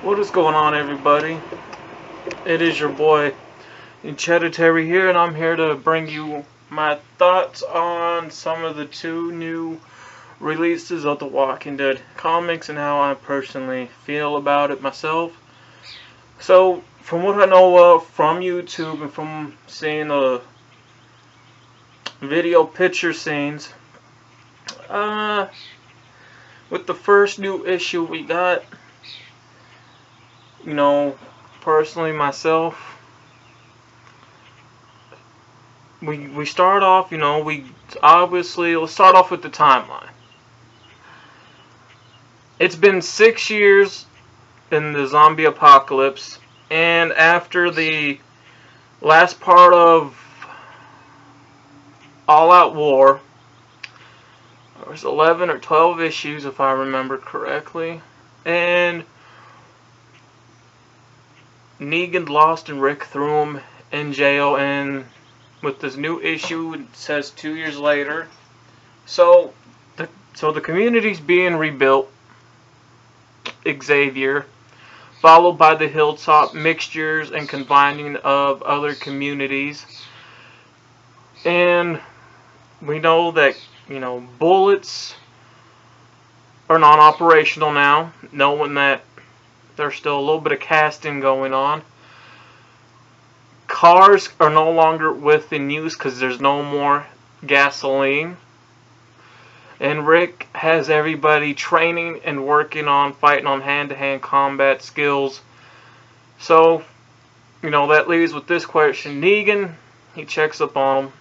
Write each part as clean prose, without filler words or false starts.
What is going on, everybody? It is your boy Cheddar Terry here, and I'm here to bring you my thoughts on some of the two new releases of the Walking Dead comics and how I personally feel about it myself. So, from what I know of from YouTube and from seeing the video picture scenes, uh, with the first new issue we got, you know, personally myself, we start off, we obviously, let's start off with the timeline. It's been 6 years in the zombie apocalypse, and after the last part of All Out War, there was 11 or 12 issues if I remember correctly, and Negan lost and Rick threw him in jail, and with this new issue it says 2 years later. So the community's being rebuilt. Xavier, followed by the hilltop mixtures and combining of other communities. And we know that, bullets are non-operational now, knowing that there's still a little bit of casting going on. Cars are no longer within use because there's no more gasoline. And Rick has everybody training and working on fighting on hand-to-hand combat skills. So, that leaves with this question. Negan, he checks up on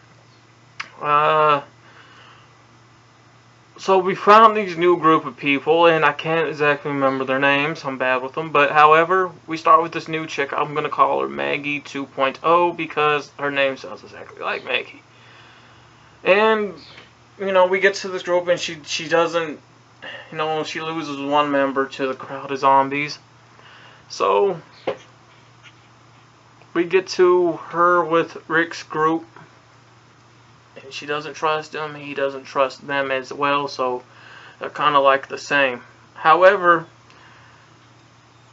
him. So we found these new group of people, and I can't exactly remember their names. I'm bad with them. But, however, we start with this new chick. I'm going to call her Maggie 2.0 because her name sounds exactly like Maggie. And we get to this group, and she doesn't, she loses one member to the crowd of zombies. So, we get to her with Rick's group, and she doesn't trust him, he doesn't trust them as well, so they're kind of like the same. However,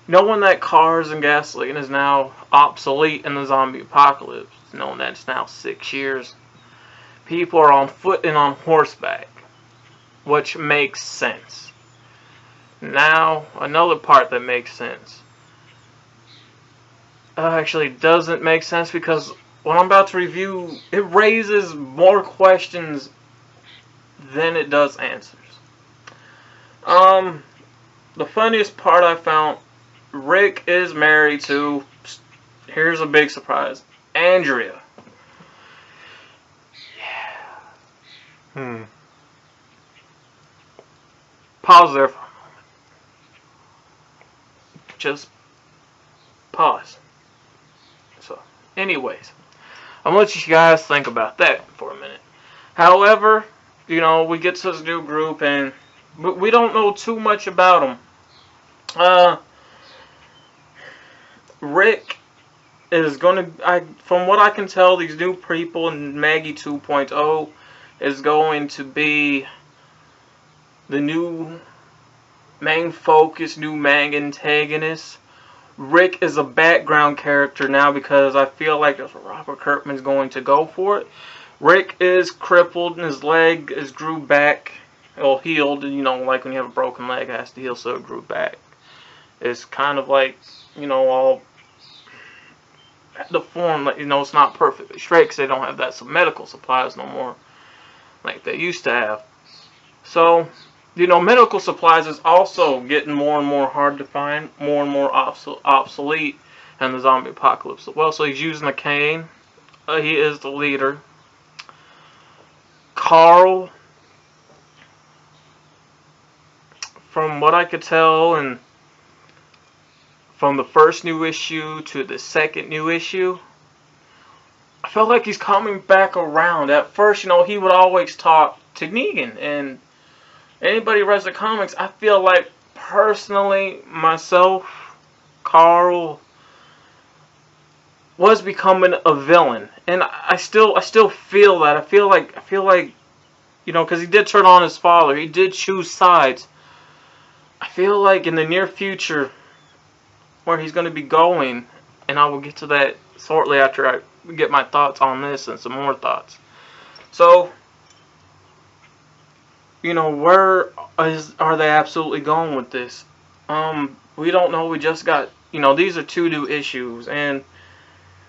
knowing that cars and gasoline is now obsolete in the zombie apocalypse, knowing that it's now 6 years, people are on foot and on horseback, which makes sense. Now, another part that makes sense actually doesn't make sense, because what I'm about to review, it raises more questions than it does answers. The funniest part I found, Rick is married to, here's a big surprise, Andrea. Pause there for a moment. Just pause. So, anyways, I'm gonna let you guys think about that for a minute. However, we get to this new group, and we don't know too much about them. Rick is gonna, from what I can tell, these new people in Maggie 2.0 is going to be the new main focus, new main antagonist. Rick is a background character now because I feel like that's what Robert Kirkman's going to go for it. Rick is crippled and his leg is grew back, or healed, like when you have a broken leg, it has to heal, so it grew back. It's kind of like, all the form, like, it's not perfectly straight because they don't have that some medical supplies no more like they used to have. So, medical supplies is also getting more and more hard to find, more and more obsolete in the zombie apocalypse. Well, so he's using a cane. He is the leader. Carl, from what I could tell, and from the first new issue to the second new issue, I felt like he's coming back around. At first, he would always talk to Negan, and anybody who reads the comics, I feel like, personally, myself, Carl was becoming a villain, and I still feel that. I feel like, because he did turn on his father, he did choose sides. I feel like in the near future, where he's going to be going, and I will get to that shortly after I get my thoughts on this and some more thoughts. So, where are they absolutely going with this? We don't know. We just got, these are 2 new issues, and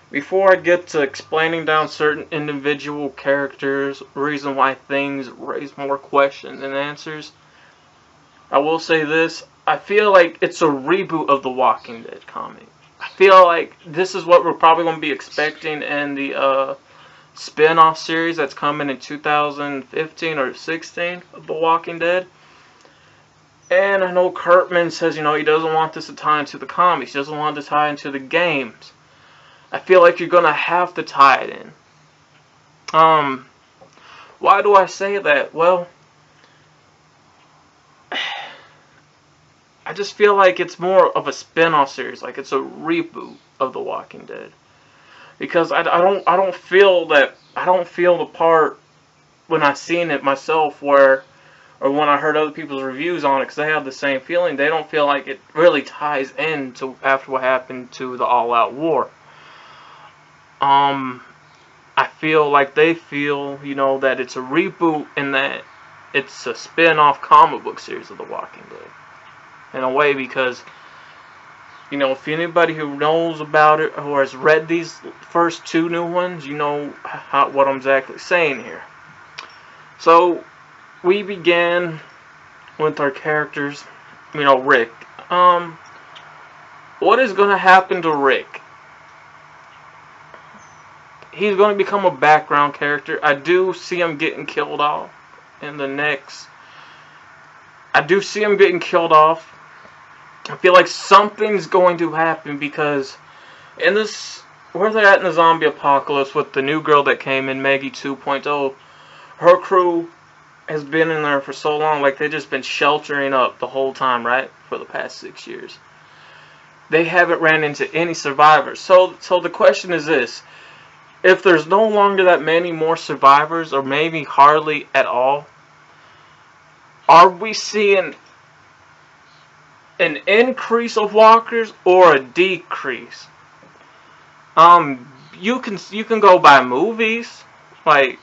before I get to explaining down certain individual characters, reason why things raise more questions than answers, I will say this. I feel like it's a reboot of the Walking Dead comic. I feel like this is what we're probably going to be expecting in the spin-off series that's coming in 2015 or 16 of The Walking Dead. And I know Kirkman says, he doesn't want this to tie into the comics. He doesn't want it to tie into the games. I feel like you're going to have to tie it in. Why do I say that? Well, I just feel like it's more of a spin-off series. Like it's a reboot of The Walking Dead. Because I don't feel the part when I seen it myself or when I heard other people's reviews on it, because they have the same feeling. They don't feel like it really ties in to after what happened to the all-out war. I feel like they feel, that it's a reboot and that it's a spin-off comic book series of The Walking Dead. In a way, because if anybody who knows about it or has read these first 2 new ones, you know what I'm exactly saying here. So, we began with our characters, Rick. What is going to happen to Rick? He's going to become a background character. I do see him getting killed off in the next... I do see him getting killed off. I feel like something's going to happen because in this, where they're at in the zombie apocalypse with the new girl that came in, Maggie 2.0, her crew has been in there for so long, like they've just been sheltering up the whole time, right? For the past 6 years. They haven't ran into any survivors. So the question is this. If there's no longer that many more survivors, or maybe hardly at all, are we seeing an increase of walkers or a decrease? You can go by movies, like,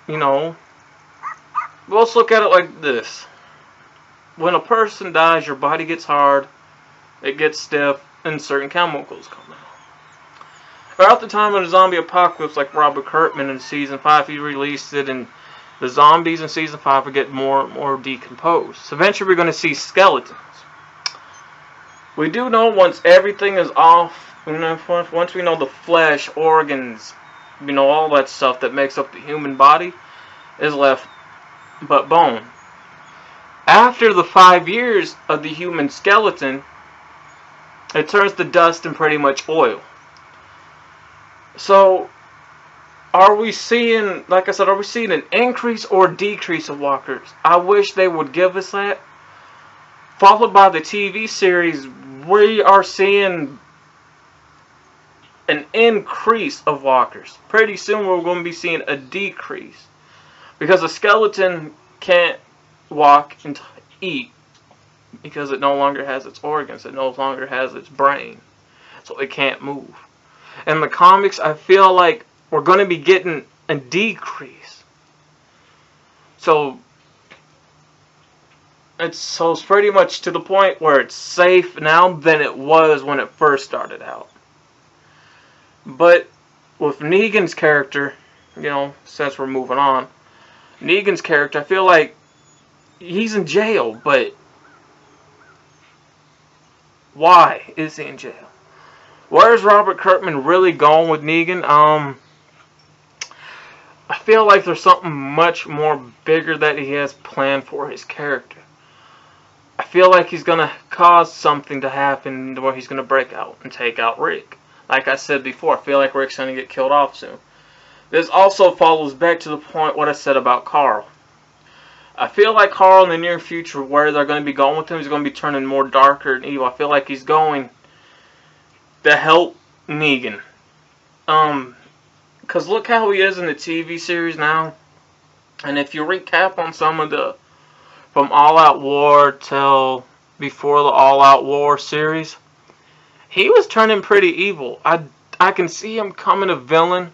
let's look at it like this. When a person dies, your body gets hard, it gets stiff, and certain chemicals come out. Throughout the time of the zombie apocalypse, like Robert Kirkman in season 5, he released it, and the zombies in season 5 are getting more and more decomposed. So eventually we're going to see skeletons. We do know once everything is off, once we know the flesh, organs, all that stuff that makes up the human body is left but bone. After the 5 years of the human skeleton, it turns to dust and pretty much oil. So, are we seeing, like I said, are we seeing an increase or decrease of walkers? I wish they would give us that. Followed by the TV series, we are seeing an increase of walkers. Pretty soon we're going to be seeing a decrease. Because a skeleton can't walk and eat. Because it no longer has its organs. It no longer has its brain. So it can't move. In the comics, I feel like we're going to be getting a decrease. So it's pretty much to the point where it's safe now than it was when it first started out. But with Negan's character, since we're moving on, Negan's character, I feel like he's in jail, but why is he in jail? Where is Robert Kirkman really going with Negan? I feel like there's something much more bigger that he has planned for his character. I feel like he's going to cause something to happen where he's going to break out and take out Rick. Like I said before, I feel like Rick's going to get killed off soon. This also follows back to the point what I said about Carl. I feel like Carl in the near future, where they're going to be going with him, he's going to be turning more darker and evil. I feel like he's going to help Negan. Because look how he is in the TV series now. And if you recap on some of the, from All Out War till before the All Out War series, he was turning pretty evil. I can see him coming a villain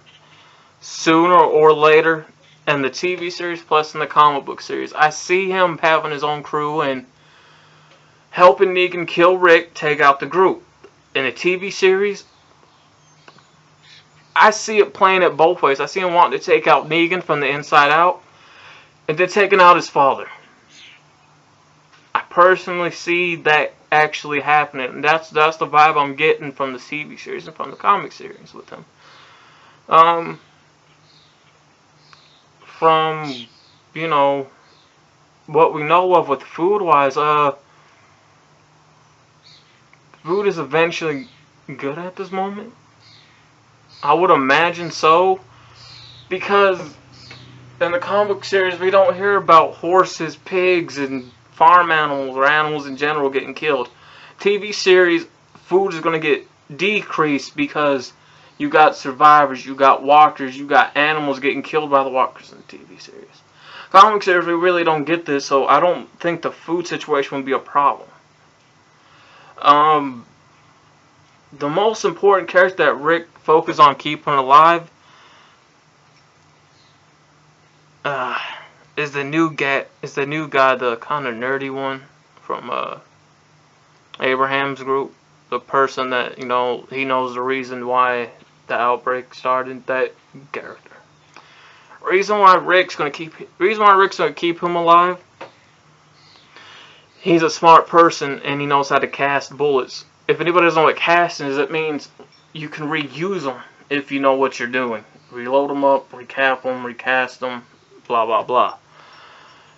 sooner or later in the TV series plus in the comic book series. I see him having his own crew and helping Negan kill Rick, take out the group. In the TV series, I see it playing it both ways. I see him wanting to take out Negan from the inside out and then taking out his father. I personally see that actually happening, and that's the vibe I'm getting from the TV series and from the comic series with him. From, you know, what we know of with food-wise, food is eventually good at this moment. I would imagine so, because in the comic series we don't hear about horses, pigs, and farm animals or animals in general getting killed. TV series, food is going to get decreased because you got survivors, you got walkers, you got animals getting killed by the walkers in the TV series. Comic series, we really don't get this, so I don't think the food situation would be a problem. The most important character that Rick focused on keeping alive is the new guy, the kind of nerdy one from Abraham's group, the person that, you know, he knows the reason why the outbreak started. That character. Reason why Rick's gonna keep him alive. He's a smart person and he knows how to cast bullets. If anybody doesn't know what casting is, it means you can reuse them if you know what you're doing. Reload them up, recap them, recast them, blah blah blah.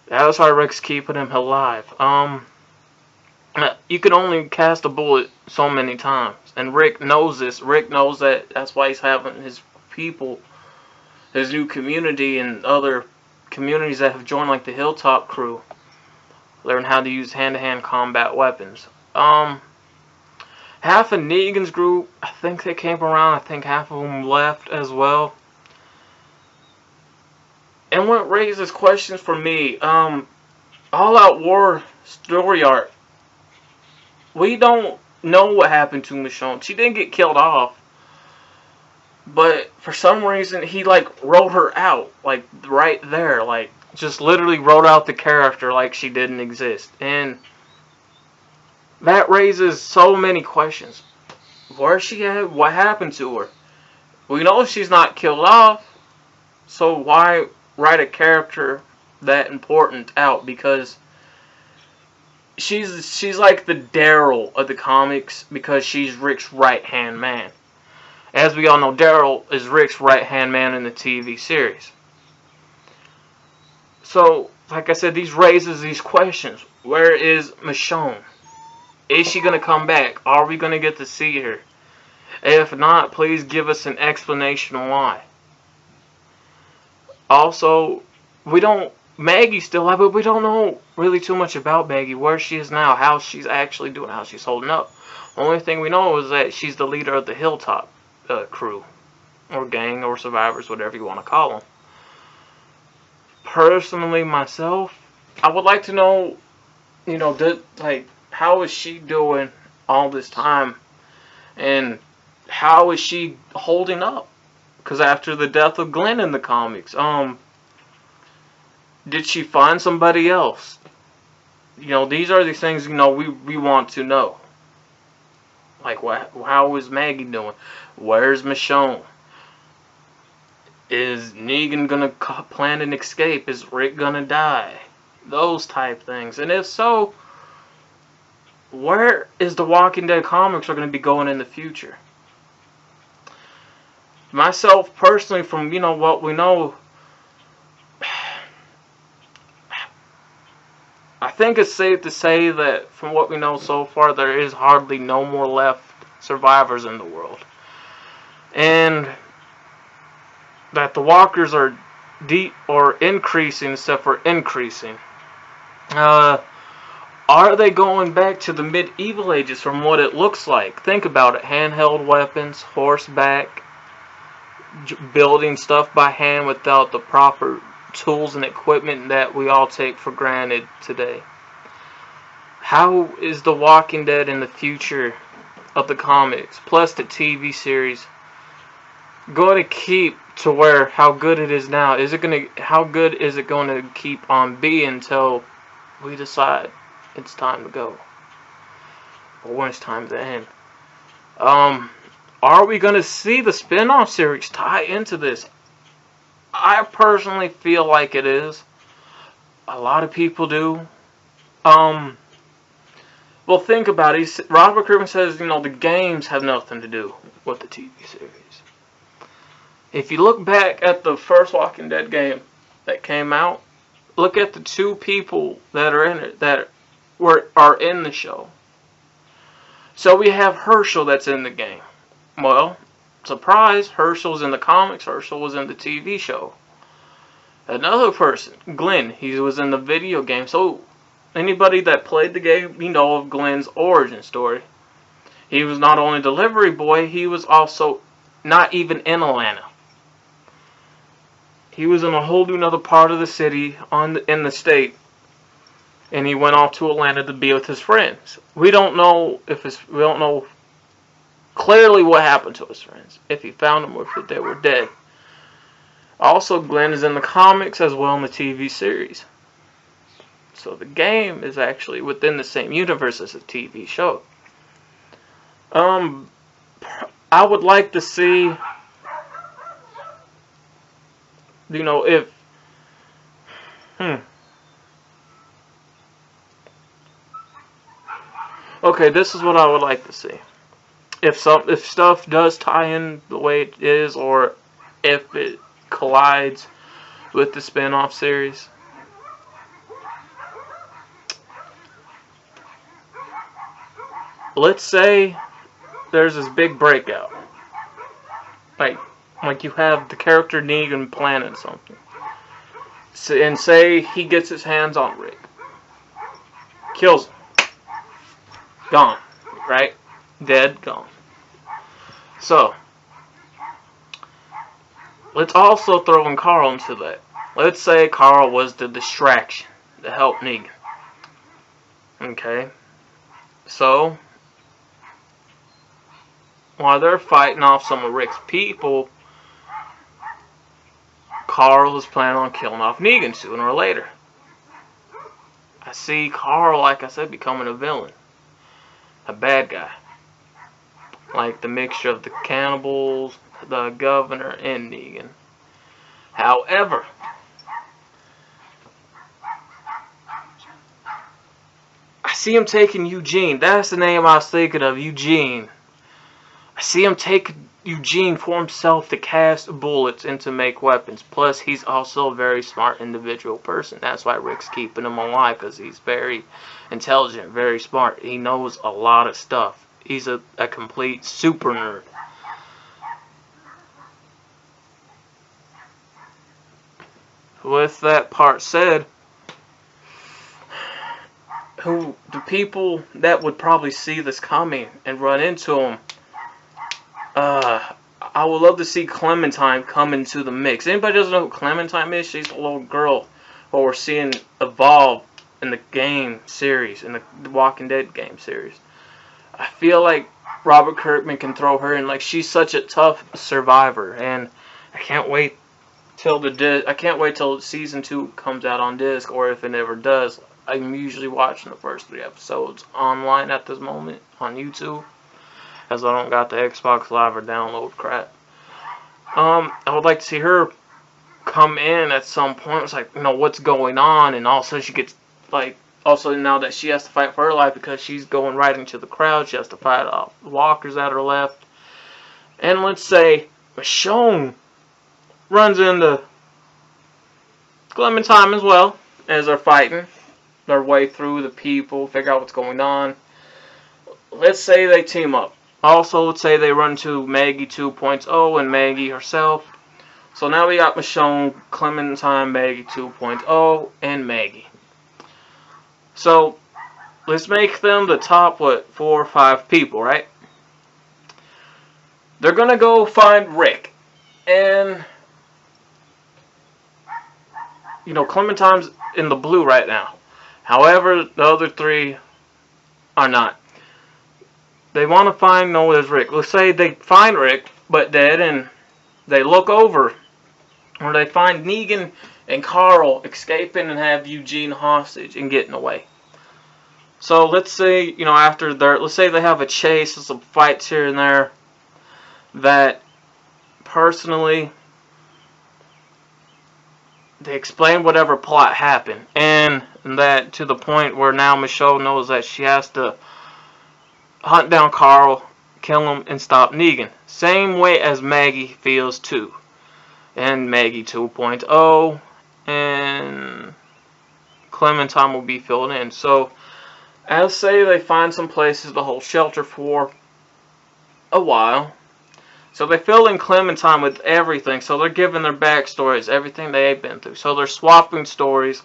That's why Rick's keeping him alive. You can only cast a bullet so many times, and Rick knows this. Rick knows that. That's why he's having his people, his new community, and other communities that have joined, like the Hilltop crew, learn how to use hand-to-hand combat weapons. Half of Negan's group, I think they came around. I think half of them left as well. And what raises questions for me, All Out War story arc. We don't know what happened to Michonne. She didn't get killed off. But for some reason, he, like, wrote her out. Like, right there. Like, just literally wrote out the character like she didn't exist. And that raises so many questions. Where's she at? What happened to her? We know she's not killed off. So why write a character that important out? Because she's like the Daryl of the comics, because she's Rick's right-hand man. As we all know, Daryl is Rick's right-hand man in the TV series. So, like I said, these raises these questions. Where is Michonne? Is she going to come back? Are we going to get to see her? If not, please give us an explanation why. Also, Maggie's still alive, but we don't know really too much about Maggie, where she is now, how she's actually doing, how she's holding up. The only thing we know is that she's the leader of the Hilltop crew, or gang, or survivors, whatever you want to call them. Personally, myself, I would like to know, you know, how is she doing all this time, and how is she holding up? Because after the death of Glenn in the comics, did she find somebody else? You know, these are the things, you know, we want to know. Like, how is Maggie doing? Where's Michonne? Is Negan gonna plan an escape? Is Rick gonna die? Those type things. And if so, where is the Walking Dead comics are gonna be going in the future? Myself, personally, from, you know, what we know, I think it's safe to say that from what we know so far, there is hardly no more left survivors in the world. And that the walkers are increasing instead of increasing. Are they going back to the medieval ages from what it looks like? Think about it. Handheld weapons, horseback, building stuff by hand without the proper tools and equipment that we all take for granted today. How is The Walking Dead in the future of the comics, plus the TV series, going to keep to where how good it is now? Is it going to How good is it going to keep on being until we decide it's time to go, or when it's time to end? Are we going to see the spin-off series tie into this? I personally feel like it is. A lot of people do. Well, think about it. Robert Kirkman says, the games have nothing to do with the TV series. If you look back at the first Walking Dead game that came out, look at the two people that are in it that are in the show. So we have Herschel that's in the game. Well, surprise, Herschel's in the comics, Herschel was in the TV show. Another person, Glenn, he was in the video game. So anybody that played the game, you know of Glenn's origin story. He was not only a delivery boy, he was also not even in Atlanta. He was in a whole new other part of the city in the state, and he went off to Atlanta to be with his friends. We don't know clearly what happened to his friends, if he found them or if they were dead. Also, Glenn is in the comics as well in the TV series. So the game is actually within the same universe as the TV show. I would like to see, if okay, this is what I would like to see. If stuff does tie in the way it is, or if it collides with the spin-off series. Let's say there's this big breakout. Like you have the character Negan planning something. And say he gets his hands on Rick. Kills him. Gone. Right? Dead, gone. So, let's also throw in Carl into that. Let's say Carl was the distraction to help Negan. Okay? So, while they're fighting off some of Rick's people, Carl is planning on killing off Negan sooner or later. I see Carl, like I said, becoming a villain. A bad guy. Like the mixture of the cannibals, the governor, and Negan. However, I see him taking Eugene. That's the name I was thinking of, Eugene. I see him take Eugene for himself to cast bullets and to make weapons. Plus, he's also a very smart individual person. That's why Rick's keeping him alive, because he's very intelligent, very smart. He knows a lot of stuff. He's a complete super nerd. With that part said, the people that would probably see this coming and run into him, I would love to see Clementine come into the mix. Anybody doesn't know who Clementine is? She's a little girl who we're seeing evolve in the game series, in the Walking Dead game series. I feel like Robert Kirkman can throw her in. Like, she's such a tough survivor, and I can't wait till season 2 comes out on disc, or if it ever does. I'm usually watching the first 3 episodes online at this moment on YouTube, as I don't got the Xbox Live or download crap. I would like to see her come in at some point. It's like, what's going on, and also she gets, also now that she has to fight for her life because she's going right into the crowd, she has to fight off the walkers that are left. And let's say Michonne runs into Clementine as well, as they're fighting their way through the people, figure out what's going on. Let's say they team up. Also, let's say they run to Maggie 2.0 and Maggie herself. So now we got Michonne, Clementine, Maggie 2.0, and Maggie. So, let's make them the top, 4 or 5 people, right? They're gonna go find Rick. And, Clementine's in the blue right now. However, the other 3 or not. They want to find Noah's Rick. Let's say they find Rick, but dead, and they look over, or they find Negan and Carl escaping and have Eugene hostage and getting away. So let's say, after let's say they have a chase and some fights here and there, that personally, they explain whatever plot happened, and that to the point where now Michonne knows that she has to hunt down Carl, kill him, and stop Negan. Same way as Maggie feels too. And Maggie 2.0 and Clementine will be filled in. So, as say they find some places to hold shelter for a while. So they fill in Clementine with everything. So they're giving their backstories, everything they've been through. So they're swapping stories.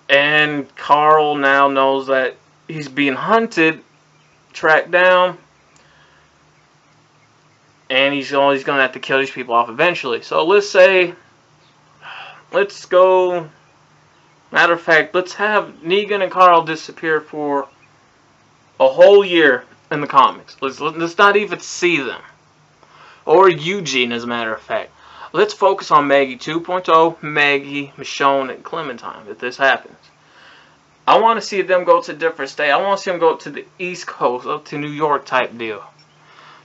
And Carl now knows that he's being hunted, tracked down, and he's going to have to kill these people off eventually. So let's go, matter of fact, let's have Negan and Carl disappear for a whole year in the comics. Let's not even see them. Or Eugene, as a matter of fact. Let's focus on Maggie 2.0, Maggie, Michonne, and Clementine, if this happens. I want to see them go to different states. I want to see them go to the East Coast, up to New York type deal.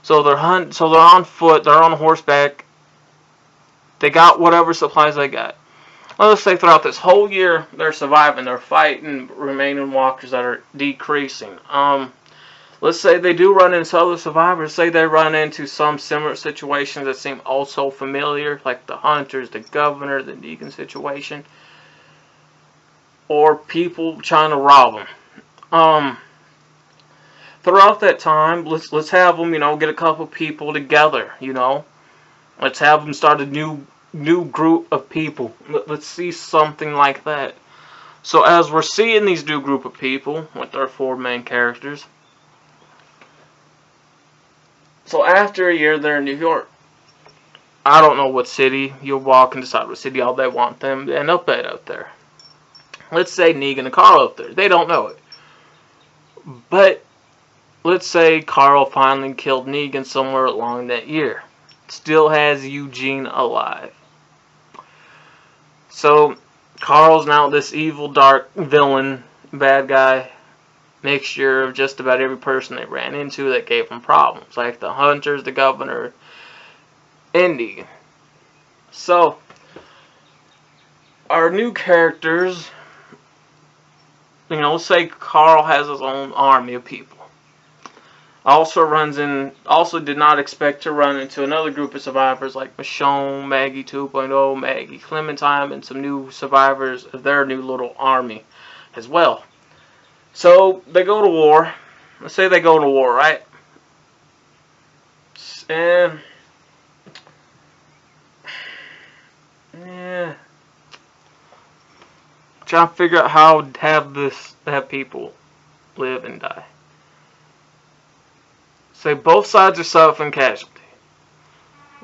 So they're on foot, they're on horseback. They got whatever supplies they got. Let's say throughout this whole year, they're surviving. They're fighting remaining walkers that are decreasing. Let's say they do run into other survivors. Say they run into some similar situations that seem also familiar, like the Hunters, the Governor, the Negan situation, or people trying to rob them. Throughout that time, let's have them, get a couple people together, Let's have them start a new group of people. Let's see something like that. So as we're seeing these new group of people with our 4 main characters, so after a year they're in New York. I don't know what city. You'll walk and decide what city all they want them to end up at out there. Let's say Negan and Carl up there. They don't know it. But let's say Carl finally killed Negan somewhere along that year. Still has Eugene alive. So Carl's now this evil, dark villain, bad guy, mixture of just about every person they ran into that gave them problems. Like the Hunters, the Governor, and Negan. So, our new characters, let's say Carl has his own army of people. Also did not expect to run into another group of survivors like Michonne, Maggie 2.0, Maggie, Clementine, and some new survivors of their new little army as well. So, they go to war. Let's say they go to war, right? And yeah, trying to figure out how to have people live and die. Say both sides are suffering casualty.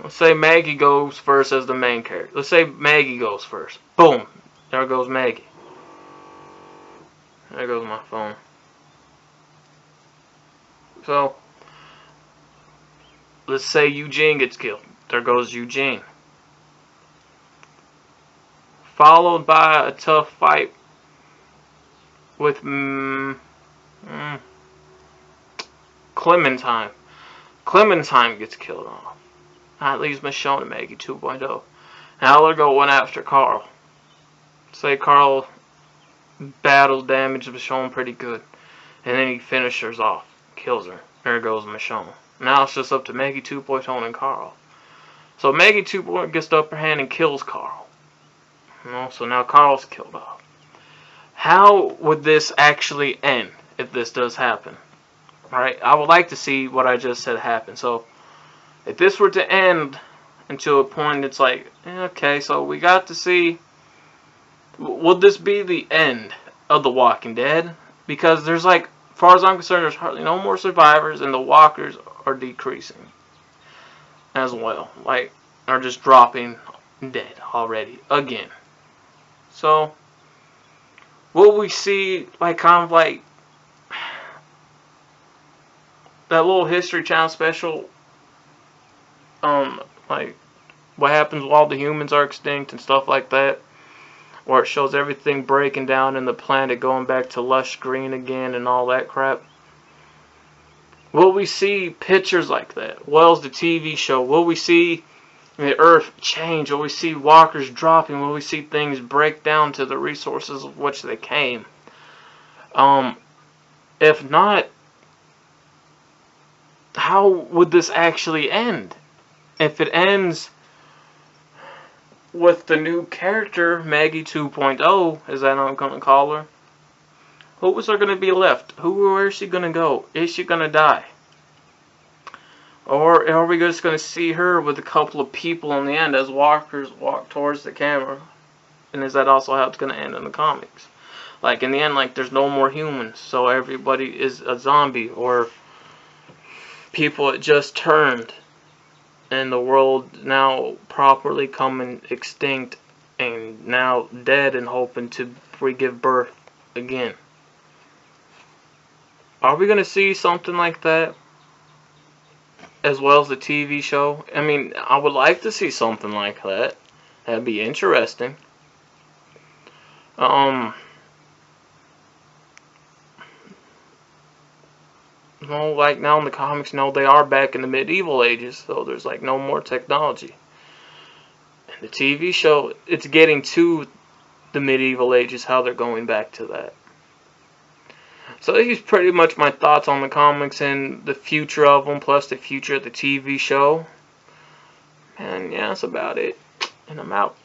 Let's say Maggie goes first as the main character. Let's say Maggie goes first. Boom. There goes Maggie. There goes my phone. So, let's say Eugene gets killed. There goes Eugene. Followed by a tough fight with Clementine. Clementine gets killed off. That leaves Michonne and Maggie 2.0. Now they're going after Carl. Say Carl battle damage Michonne pretty good. And then he finishes her off. Kills her. There goes Michonne. Now it's just up to Maggie 2.0 and Carl. So Maggie 2.0 gets the upper hand and kills Carl. So now Carl's killed off. How would this actually end if this does happen? Right? I would like to see what I just said happen. So if this were to end until a point it's like, okay, so we got to see, would this be the end of The Walking Dead? Because there's like, as far as I'm concerned, there's hardly no more survivors and the walkers are decreasing as well. Like, are just dropping dead already again. So, will we see like kind of like that little History Channel special, like what happens while the humans are extinct and stuff like that, where it shows everything breaking down and the planet going back to lush green again and all that crap. Will we see pictures like that? Well, the TV show. Will we see the Earth change? Will we see walkers dropping? Will we see things break down to the resources of which they came? If not, how would this actually end? If it ends with the new character, Maggie 2.0, is that what I'm going to call her? Who is there going to be left? Where is she going to go? Is she going to die? Or are we just going to see her with a couple of people in the end as walkers walk towards the camera? And is that also how it's going to end in the comics? Like, in the end, like, there's no more humans, so everybody is a zombie, or people that just turned, and the world now properly coming extinct, and now dead and hoping to give birth again. Are we going to see something like that? As well as the TV show? I mean, I would like to see something like that. That'd be interesting. No, like now in the comics, no, they are back in the medieval ages, so there's like no more technology. And the TV show, it's getting to the medieval ages, how they're going back to that. So these are pretty much my thoughts on the comics and the future of them, plus the future of the TV show. And yeah, that's about it. And I'm out.